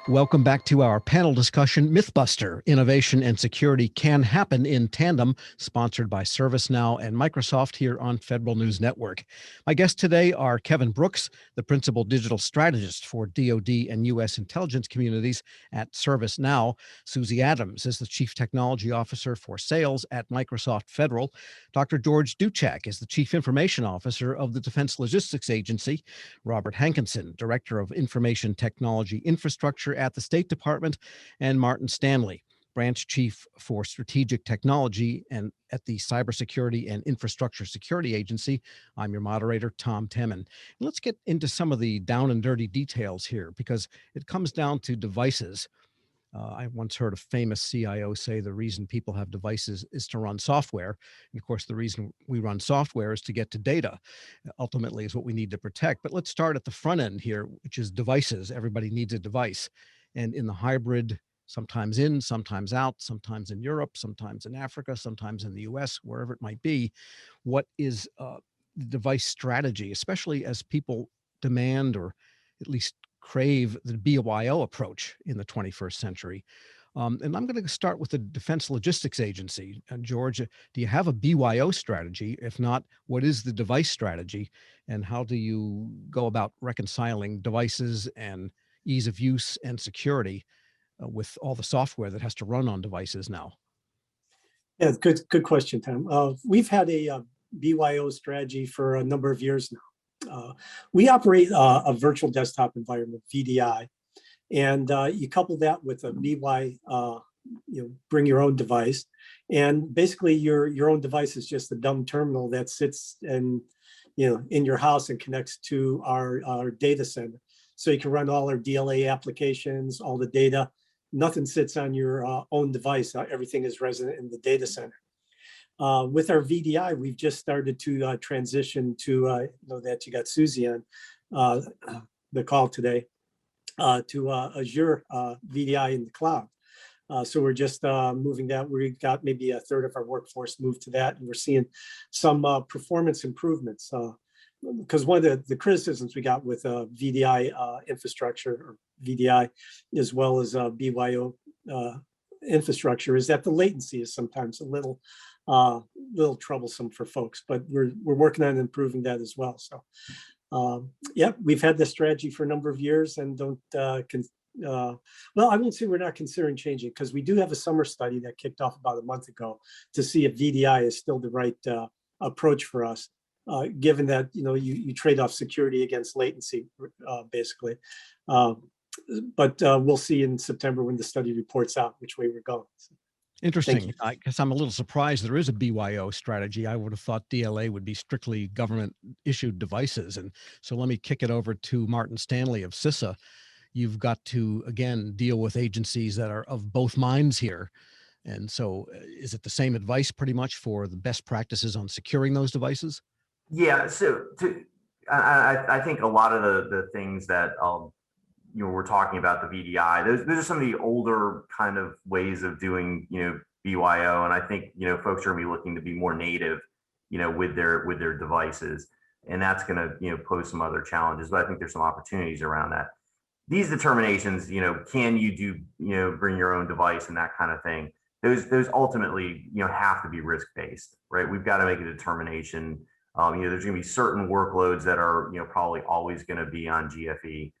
Welcome back to our panel discussion, Mythbuster, Innovation and Security Can Happen in Tandem, sponsored by ServiceNow and Microsoft here on Federal News Network. My guests today are Kevin Brooks, the Principal Digital Strategist for DoD and U.S. intelligence communities at ServiceNow. Susie Adams is the Chief Technology Officer for Sales at Microsoft Federal. Dr. George Duchak is the Chief Information Officer of the Defense Logistics Agency. Robert Hankinson, Director of Information Technology Infrastructure at the State Department, and Martin Stanley, Branch Chief for Strategic Technology and at the Cybersecurity and Infrastructure Security Agency. I'm your moderator, Tom Temin. And let's get into some of the down and dirty details here, because it comes down to devices. I once heard a famous CIO say the reason people have devices is to run software. And of course, the reason we run software is to get to data, ultimately is what we need to protect. But let's start at the front end here, which is devices. Everybody needs a device. And in the hybrid, sometimes in, sometimes out, sometimes in Europe, sometimes in Africa, sometimes in the US, wherever it might be, what is the device strategy, especially as people demand or at least crave the BYO approach in the 21st century. And I'm going to start with the Defense Logistics Agency. George, do you have a BYO strategy? If not, what is the device strategy? And how do you go about reconciling devices and ease of use and security with all the software that has to run on devices now? Yeah, good question, Tom. We've had a BYO strategy for a number of years now. We operate a virtual desktop environment, VDI, and you couple that with a BY, bring your own device, and basically your own device is just a dumb terminal that sits in your house and connects to our data center, so you can run all our DLA applications, all the data. Nothing sits on your own device. Everything is resident in the data center. With our VDI, we've just started to transition to, that you got Susie on the call today, to Azure VDI in the cloud. So we're just moving that. We've got maybe a third of our workforce moved to that, and we're seeing some performance improvements. Because one of the criticisms we got with VDI infrastructure, or VDI, as well as BYO infrastructure, is that the latency is sometimes a little troublesome for folks, but we're working on improving that as well. So yeah, we've had this strategy for a number of years, and well, I won't say we're not considering changing, because we do have a summer study that kicked off about a month ago to see if VDI is still the right approach for us, given that you trade off security against latency, basically. But we'll see in September when the study reports out which way we're going. So. Interesting. I guess I'm a little surprised there is a BYO strategy. I would have thought DLA would be strictly government issued devices. And so let me kick it over to Martin Stanley of CISA. You've got to, again, deal with agencies that are of both minds here. And so is it the same advice pretty much for the best practices on securing those devices? Yeah, so I think a lot of the things that we're talking about, the VDI, those are some of the older kind of ways of doing BYO, and I think folks are going to be looking to be more native with their devices, and that's going to pose some other challenges, but I think there's some opportunities around that. These determinations, can you do bring your own device and that kind of thing, those ultimately have to be risk based, right? We've got to make a determination. There's going to be certain workloads that are probably always going to be on GFE.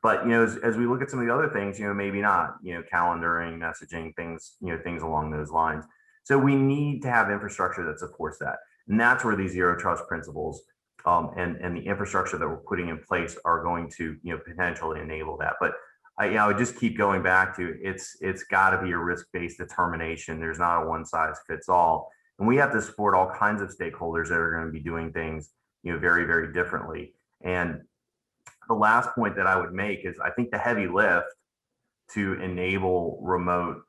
But as we look at some of the other things, maybe not, calendaring, messaging, things along those lines. So we need to have infrastructure that supports that, and that's where these zero trust principles and the infrastructure that we're putting in place are going to potentially enable that. But I would just keep going back to it's got to be a risk-based determination. There's not a one size fits all, and we have to support all kinds of stakeholders that are going to be doing things very, very differently. And the last point that I would make is I think the heavy lift to enable remote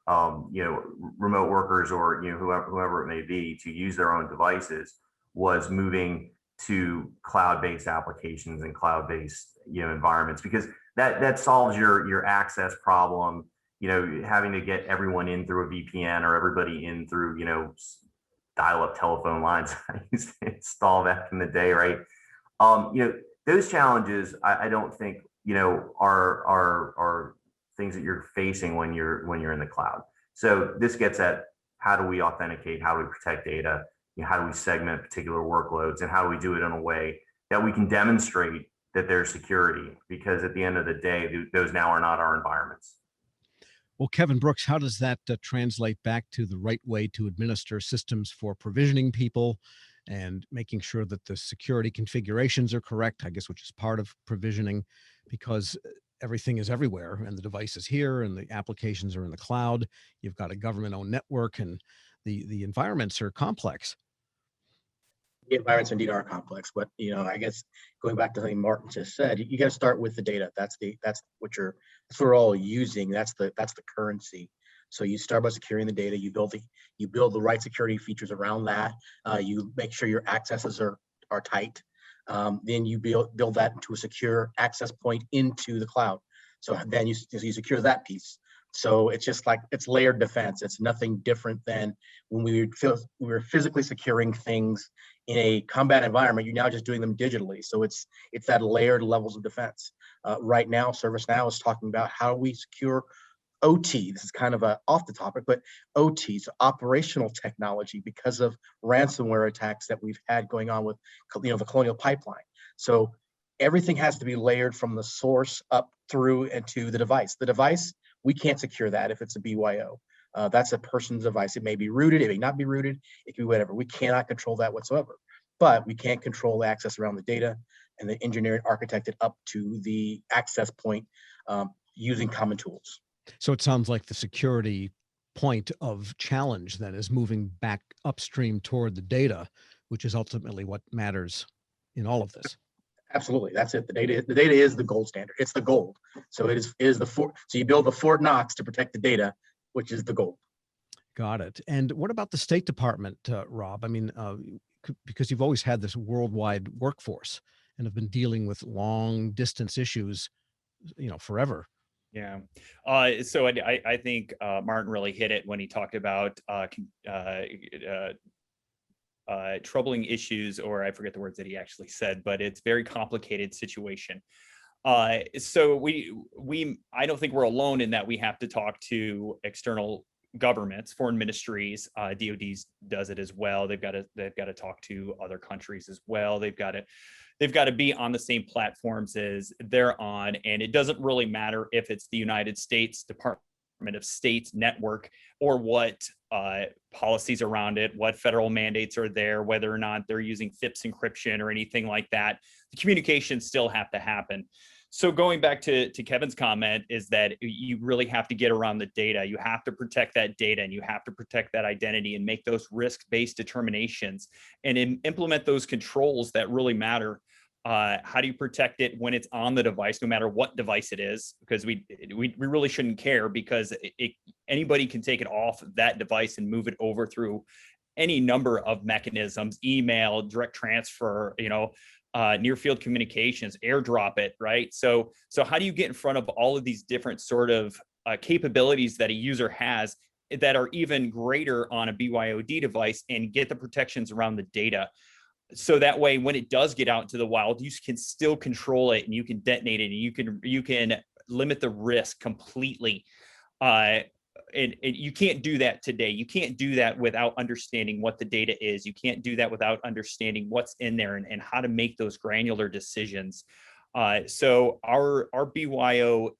workers or whoever it may be to use their own devices was moving to cloud-based applications and cloud-based environments, because that solves your access problem. Having to get everyone in through a VPN or everybody in through dial-up telephone lines I used to install back in the day, right? Those challenges, I don't think are things that you're facing when you're in the cloud. So this gets at how do we authenticate, how do we protect data, how do we segment particular workloads, and how do we do it in a way that we can demonstrate that there's security, because at the end of the day, those now are not our environments. Well, Kevin Brooks, how does that translate back to the right way to administer systems for provisioning people and making sure that the security configurations are correct, I guess, which is part of provisioning, because everything is everywhere and the device is here and the applications are in the cloud. You've got a government-owned network and the environments are complex. The environments indeed are complex, but I guess going back to something Martin just said, you got to start with the data. That's what we're all using. That's the currency. So you start by securing the data. You build the right security features around that. You make sure your accesses are tight. Then you build that into a secure access point into the cloud. So then you secure that piece. So it's just like, it's layered defense. It's nothing different than when we were physically securing things in a combat environment. You're now just doing them digitally. So it's that layered levels of defense. Right now, ServiceNow is talking about how we secure OT. This is kind of off the topic, but OT, so operational technology, because of ransomware attacks that we've had going on with the Colonial Pipeline. So everything has to be layered from the source up through and to the device. The device, we can't secure that if it's a BYO. That's a person's device. It may be rooted, it may not be rooted, it can be whatever. We cannot control that whatsoever. But we can control the access around the data and the engineering architected up to the access point using common tools. So it sounds like the security point of challenge then is moving back upstream toward the data, which is ultimately what matters in all of this. Absolutely, that's it. The data is the gold standard. It's the gold. So it is the fort. So you build the Fort Knox to protect the data, which is the gold. Got it. And what about the State Department, Rob? I mean, because you've always had this worldwide workforce and have been dealing with long distance issues, forever. Yeah. So I think Martin really hit it when he talked about troubling issues, or I forget the words that he actually said, but it's very complicated situation. So I don't think we're alone in that. We have to talk to external governments, foreign ministries. DoD does it as well. They've got to talk to other countries as well. They've got to be on the same platforms as they're on. And it doesn't really matter if it's the United States Department of State network or what policies around it, what federal mandates are there, whether or not they're using FIPS encryption or anything like that. The communications still have to happen. So going back to Kevin's comment is that you really have to get around the data. You have to protect that data and you have to protect that identity and make those risk-based determinations and implement those controls that really matter. How do you protect it when it's on the device, no matter what device it is? Because we really shouldn't care, because anybody can take it off that device and move it over through any number of mechanisms, email, direct transfer, near field communications, airdrop it, right? So how do you get in front of all of these different sort of capabilities that a user has that are even greater on a BYOD device and get the protections around the data? So that way, when it does get out into the wild, you can still control it and you can detonate it and you can limit the risk completely. And you can't do that today. You can't do that without understanding what the data is. You can't do that without understanding what's in there and how to make those granular decisions. So our BYO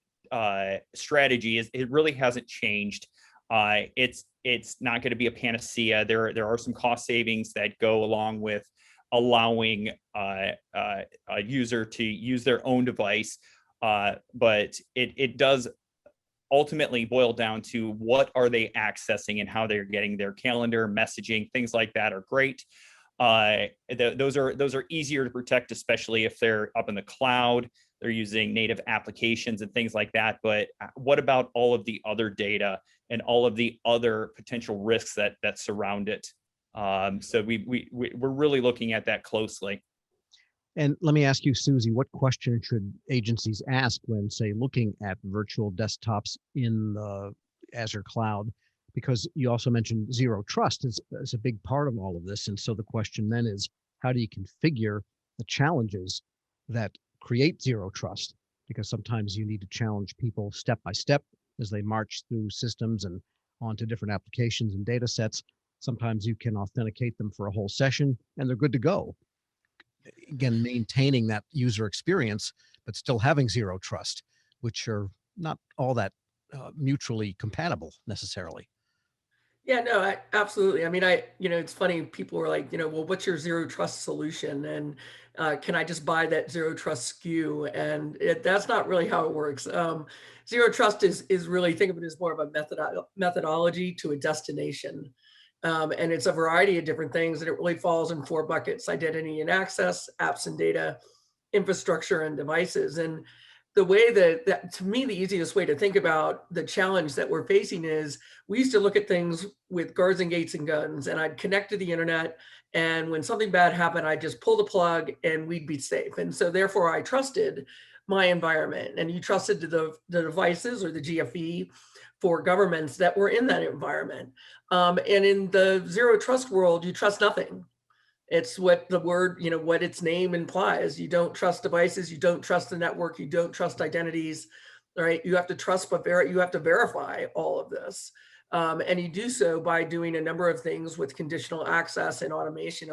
strategy it really hasn't changed. It's not going to be a panacea. There are some cost savings that go along with allowing a user to use their own device, but it does ultimately boil down to what are they accessing and how they're getting their calendar, messaging, things like that are great. Those are easier to protect, especially if they're up in the cloud, they're using native applications and things like that. But what about all of the other data and all of the other potential risks that surround it? So we're really looking at that closely. And let me ask you, Susie, what question should agencies ask when, say, looking at virtual desktops in the Azure cloud? Because you also mentioned zero trust is a big part of all of this. And so the question then is, how do you configure the challenges that create zero trust because sometimes you need to challenge people step by step as they march through systems and onto different applications and data sets. Sometimes you can authenticate them for a whole session and they're good to go. Again, maintaining that user experience, but still having zero trust, which are not all that mutually compatible necessarily. Yeah, no, absolutely. I mean, it's funny. People were like, well, what's your zero trust solution? And can I just buy that zero trust SKU? And that's not really how it works. Zero trust is really, think of it as more of a methodology to a destination. And it's a variety of different things, and it really falls in 4 buckets: identity and access, apps and data, infrastructure, and devices. And the way that to me, the easiest way to think about the challenge that we're facing is, we used to look at things with guards and gates and guns, and I'd connect to the internet, and when something bad happened, I'd just pull the plug and we'd be safe. And so therefore I trusted my environment, and you trusted the devices or the GFE for governments that were in that environment. And in the zero trust world, you trust nothing. It's what the word, what its name implies. You don't trust devices, you don't trust the network, you don't trust identities, right? You have to trust, but you have to verify all of this. And you do so by doing a number of things with conditional access and automation,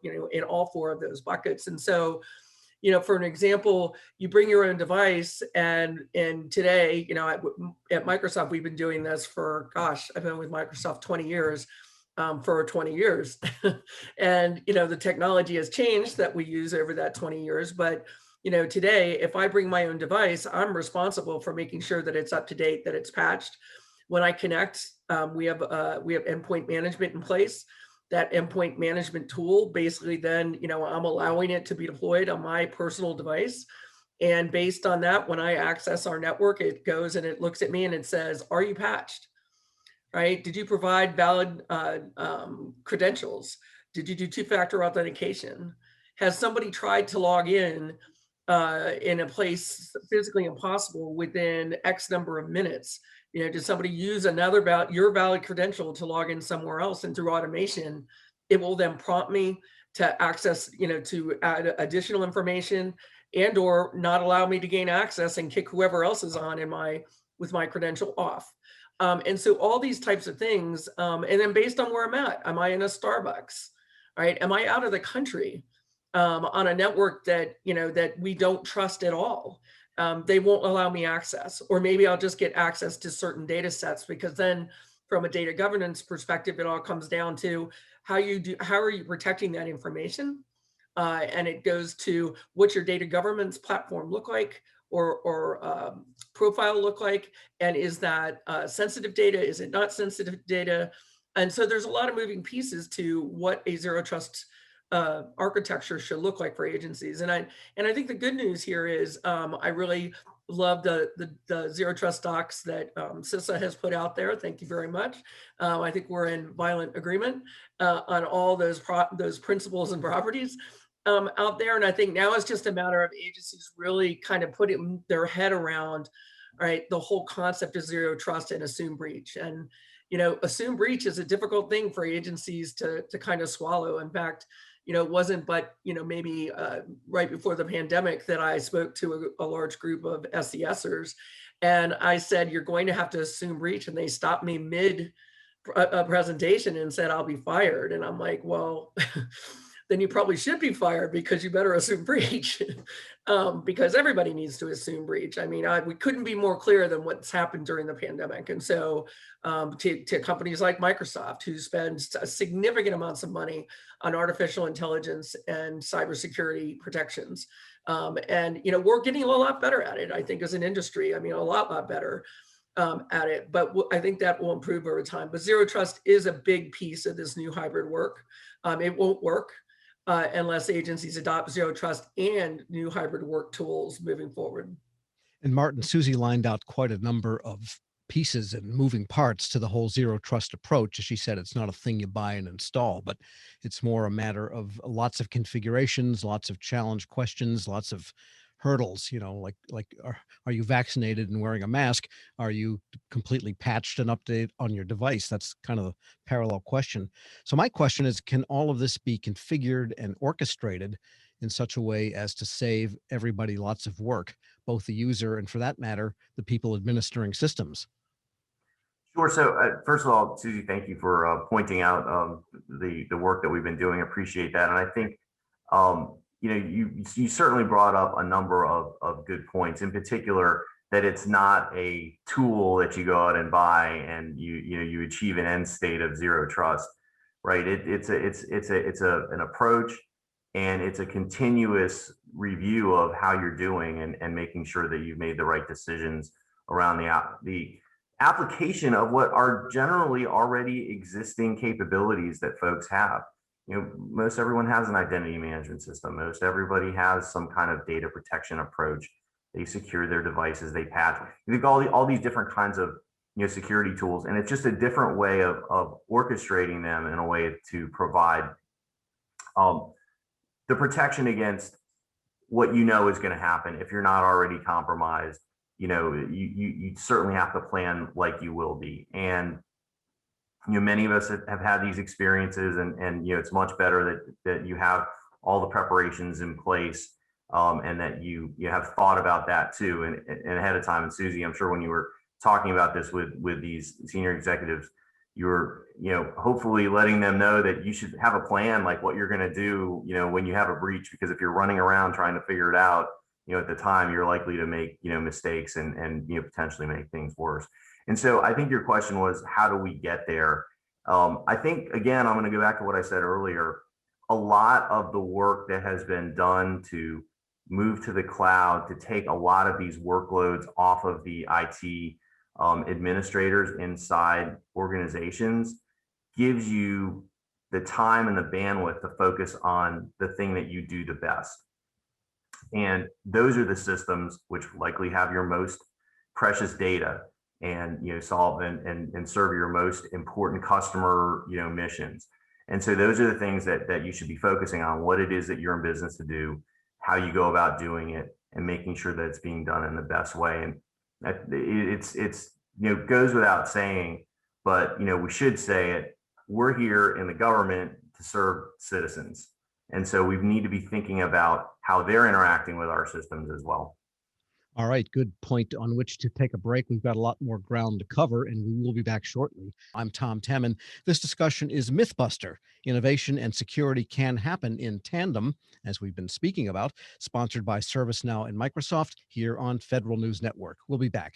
in all 4 of those buckets. And so, for an example, you bring your own device, and today, at Microsoft, we've been doing this for, gosh, I've been with Microsoft 20 years. For 20 years. And, the technology has changed that we use over that 20 years. But, today, if I bring my own device, I'm responsible for making sure that it's up to date, that it's patched. When I connect, we have endpoint management in place. That endpoint management tool, basically then, I'm allowing it to be deployed on my personal device. And based on that, when I access our network, it goes and it looks at me and it says, are you patched? Right? Did you provide valid credentials? Did you do 2-factor authentication? Has somebody tried to log in a place physically impossible within X number of minutes? Did somebody use your valid credential to log in somewhere else? And through automation, it will then prompt me to access, to add additional information, and or not allow me to gain access and kick whoever else is on with my credential off. And so all these types of things, and then based on where I'm at, am I in a Starbucks, right? Am I out of the country on a network that, that we don't trust at all? They won't allow me access, or maybe I'll just get access to certain data sets, because then from a data governance perspective, it all comes down to how are you protecting that information? And it goes to, what's your data governance platform look like, or profile look like? And is that sensitive data? Is it not sensitive data? And so there's a lot of moving pieces to what a zero trust architecture should look like for agencies. And I think the good news here is, I really love the zero trust docs that CISA has put out there. Thank you very much. I think we're in violent agreement on all those principles and properties out there. And I think now it's just a matter of agencies really kind of putting their head around, right, the whole concept of zero trust and assume breach. And, assume breach is a difficult thing for agencies to kind of swallow. In fact, it wasn't but, maybe right before the pandemic that I spoke to a large group of SESers. And I said, you're going to have to assume breach. And they stopped me mid a presentation and said, I'll be fired. And I'm like, well, then you probably should be fired, because you better assume breach, because everybody needs to assume breach. I mean, we couldn't be more clear than what's happened during the pandemic. And so to companies like Microsoft, who spends significant amounts of money on artificial intelligence and cybersecurity protections. And, we're getting a lot better at it, I think, as an industry. I mean, a lot better at it, but I think that will improve over time. But zero trust is a big piece of this new hybrid work. It won't work unless agencies adopt zero trust and new hybrid work tools moving forward. And Martin, Susie lined out quite a number of pieces and moving parts to the whole zero trust approach. As she said, it's not a thing you buy and install, but it's more a matter of lots of configurations, lots of challenge questions, lots of hurdles, like are you vaccinated and wearing a mask? Are you completely patched and updated on your device? That's kind of the parallel question. So my question is, can all of this be configured and orchestrated in such a way as to save everybody lots of work, both the user and, for that matter, the people administering systems? Sure. So first of all, Susie, thank you for pointing out the work that we've been doing. Appreciate that. And I think you certainly brought up a number of good points. In particular, that it's not a tool that you go out and buy and you achieve an end state of zero trust, right? It's an approach, and it's a continuous review of how you're doing and making sure that you've made the right decisions around the application of what are generally already existing capabilities that folks have. Most everyone has an identity management system. Most everybody has some kind of data protection approach. They secure their devices, they patch. You've got all these different kinds of security tools, and it's just a different way of orchestrating them in a way to provide the protection against what is going to happen if you're not already compromised. You certainly have to plan like you will be. And many of us have had these experiences, and it's much better that you have all the preparations in place, and that you have thought about that too and ahead of time. And Susie, I'm sure when you were talking about this with these senior executives, you were hopefully letting them know that you should have a plan, like what you're going to do when you have a breach, because if you're running around trying to figure it out, at the time, you're likely to make mistakes and potentially make things worse. And so I think your question was, how do we get there? I think, again, I'm going to go back to what I said earlier. A lot of the work that has been done to move to the cloud, to take a lot of these workloads off of the IT administrators inside organizations, gives you the time and the bandwidth to focus on the thing that you do the best. And those are the systems which likely have your most precious data and solve and serve your most important customer missions. And so those are the things that you should be focusing on: what it is that you're in business to do, how you go about doing it, and making sure that it's being done in the best way. And it's goes without saying, but we should say it: we're here in the government to serve citizens. And so we need to be thinking about how they're interacting with our systems as well. All right, good point on which to take a break. We've got a lot more ground to cover, and we will be back shortly. I'm Tom Temin. This discussion is Mythbuster. Innovation and security can happen in tandem, as we've been speaking about, sponsored by ServiceNow and Microsoft here on Federal News Network. We'll be back.